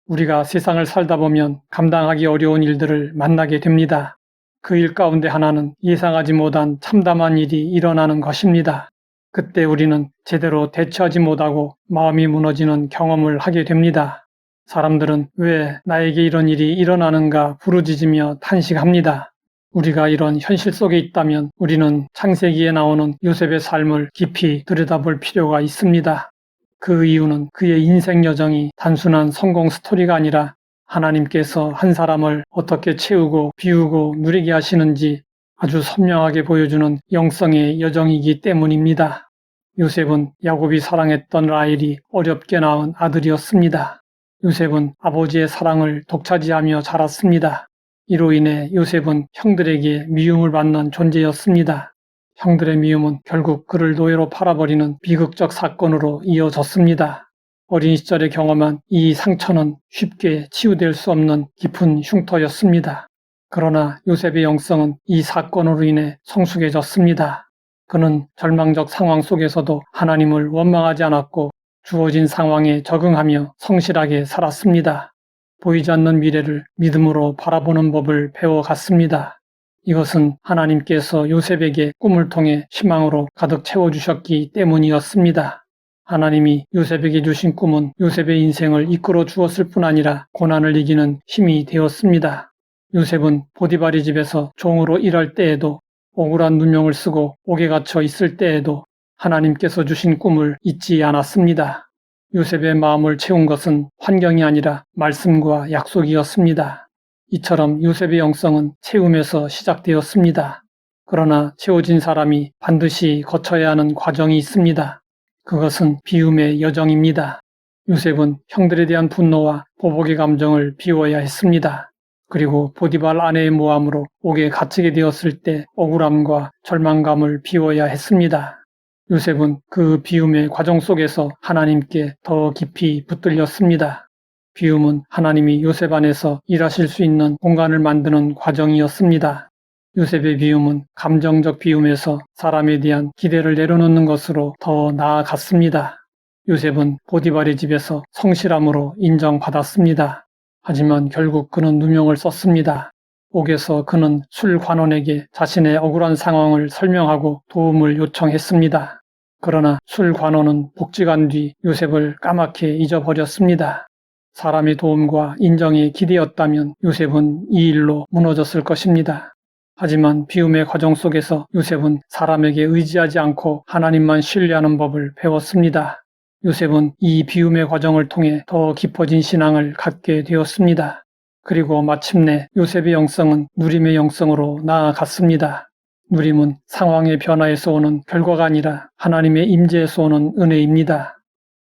우리가 세상을 살다 보면 감당하기 어려운 일들을 만나게 됩니다. 그 일 가운데 하나는 예상하지 못한 참담한 일이 일어나는 것입니다. 그때 우리는 제대로 대처하지 못하고 마음이 무너지는 경험을 하게 됩니다. 사람들은 왜 나에게 이런 일이 일어나는가 부르짖으며 탄식합니다. 우리가 이런 현실 속에 있다면 우리는 창세기에 나오는 요셉의 삶을 깊이 들여다볼 필요가 있습니다. 그 이유는 그의 인생 여정이 단순한 성공 스토리가 아니라 하나님께서 한 사람을 어떻게 채우고 비우고 누리게 하시는지 아주 선명하게 보여주는 영성의 여정이기 때문입니다. 요셉은 야곱이 사랑했던 라헬이 어렵게 낳은 아들이었습니다. 요셉은 아버지의 사랑을 독차지하며 자랐습니다. 이로 인해 요셉은 형들에게 미움을 받는 존재였습니다. 형들의 미움은 결국 그를 노예로 팔아버리는 비극적 사건으로 이어졌습니다. 어린 시절에 경험한 이 상처는 쉽게 치유될 수 없는 깊은 흉터였습니다. 그러나 요셉의 영성은 이 사건으로 인해 성숙해졌습니다. 그는 절망적 상황 속에서도 하나님을 원망하지 않았고 주어진 상황에 적응하며 성실하게 살았습니다. 보이지 않는 미래를 믿음으로 바라보는 법을 배워갔습니다. 이것은 하나님께서 요셉에게 꿈을 통해 희망으로 가득 채워주셨기 때문이었습니다. 하나님이 요셉에게 주신 꿈은 요셉의 인생을 이끌어 주었을 뿐 아니라 고난을 이기는 힘이 되었습니다. 요셉은 보디발의 집에서 종으로 일할 때에도 억울한 누명을 쓰고 옥에 갇혀 있을 때에도 하나님께서 주신 꿈을 잊지 않았습니다. 요셉의 마음을 채운 것은 환경이 아니라 말씀과 약속이었습니다. 이처럼 요셉의 영성은 채움에서 시작되었습니다. 그러나 채워진 사람이 반드시 거쳐야 하는 과정이 있습니다. 그것은 비움의 여정입니다. 요셉은 형들에 대한 분노와 보복의 감정을 비워야 했습니다. 그리고 보디발 아내의 모함으로 옥에 갇히게 되었을 때 억울함과 절망감을 비워야 했습니다. 요셉은 그 비움의 과정 속에서 하나님께 더 깊이 붙들렸습니다. 비움은 하나님이 요셉 안에서 일하실 수 있는 공간을 만드는 과정이었습니다. 요셉의 비움은 감정적 비움에서 사람에 대한 기대를 내려놓는 것으로 더 나아갔습니다. 요셉은 보디발의 집에서 성실함으로 인정받았습니다. 하지만 결국 그는 누명을 썼습니다. 옥에서 그는 술 관원에게 자신의 억울한 상황을 설명하고 도움을 요청했습니다. 그러나 술 관원은 복직한 뒤 요셉을 까맣게 잊어버렸습니다. 사람의 도움과 인정에 기대었다면 요셉은 이 일로 무너졌을 것입니다. 하지만 비움의 과정 속에서 요셉은 사람에게 의지하지 않고 하나님만 신뢰하는 법을 배웠습니다. 요셉은 이 비움의 과정을 통해 더 깊어진 신앙을 갖게 되었습니다. 그리고 마침내 요셉의 영성은 누림의 영성으로 나아갔습니다. 누림은 상황의 변화에서 오는 결과가 아니라 하나님의 임재에서 오는 은혜입니다.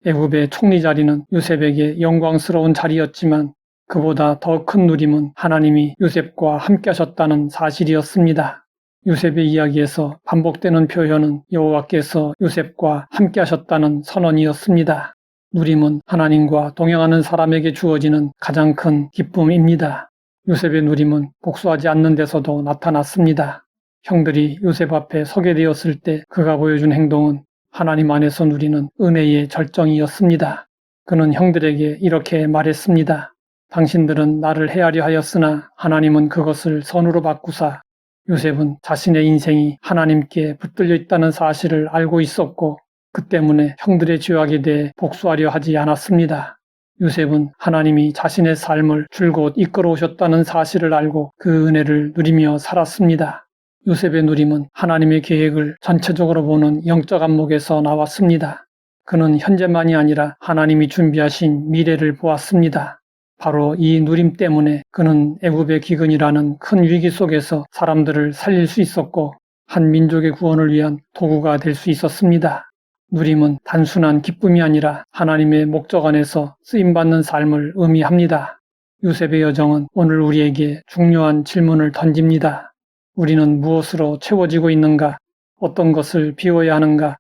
애굽의 총리 자리는 요셉에게 영광스러운 자리였지만 그보다 더 큰 누림은 하나님이 요셉과 함께 하셨다는 사실이었습니다. 요셉의 이야기에서 반복되는 표현은 여호와께서 요셉과 함께 하셨다는 선언이었습니다. 누림은 하나님과 동행하는 사람에게 주어지는 가장 큰 기쁨입니다. 요셉의 누림은 복수하지 않는 데서도 나타났습니다. 형들이 요셉 앞에 서게 되었을 때 그가 보여준 행동은 하나님 안에서 누리는 은혜의 절정이었습니다. 그는 형들에게 이렇게 말했습니다. 당신들은 나를 해하려 하였으나 하나님은 그것을 선으로 바꾸사. 요셉은 자신의 인생이 하나님께 붙들려 있다는 사실을 알고 있었고 그 때문에 형들의 죄악에 대해 복수하려 하지 않았습니다. 요셉은 하나님이 자신의 삶을 줄곧 이끌어 오셨다는 사실을 알고 그 은혜를 누리며 살았습니다. 요셉의 누림은 하나님의 계획을 전체적으로 보는 영적 안목에서 나왔습니다. 그는 현재만이 아니라 하나님이 준비하신 미래를 보았습니다. 바로 이 누림 때문에 그는 애굽의 기근이라는 큰 위기 속에서 사람들을 살릴 수 있었고 한 민족의 구원을 위한 도구가 될 수 있었습니다. 누림은 단순한 기쁨이 아니라 하나님의 목적 안에서 쓰임받는 삶을 의미합니다. 요셉의 여정은 오늘 우리에게 중요한 질문을 던집니다. 우리는 무엇으로 채워지고 있는가? 어떤 것을 비워야 하는가?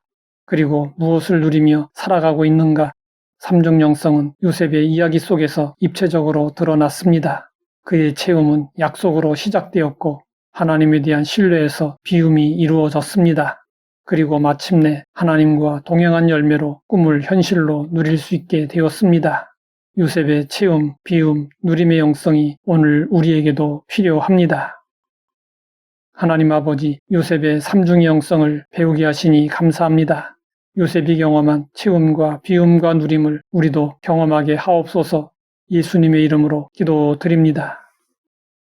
그리고 무엇을 누리며 살아가고 있는가? 삼중 영성은 요셉의 이야기 속에서 입체적으로 드러났습니다. 그의 체험은 약속으로 시작되었고 하나님에 대한 신뢰에서 비움이 이루어졌습니다. 그리고 마침내 하나님과 동행한 열매로 꿈을 현실로 누릴 수 있게 되었습니다. 요셉의 체험, 비움, 누림의 영성이 오늘 우리에게도 필요합니다. 하나님 아버지, 요셉의 삼중의 영성을 배우게 하시니 감사합니다. 요셉이 경험한 체험과 비움과 누림을 우리도 경험하게 하옵소서. 예수님의 이름으로 기도드립니다.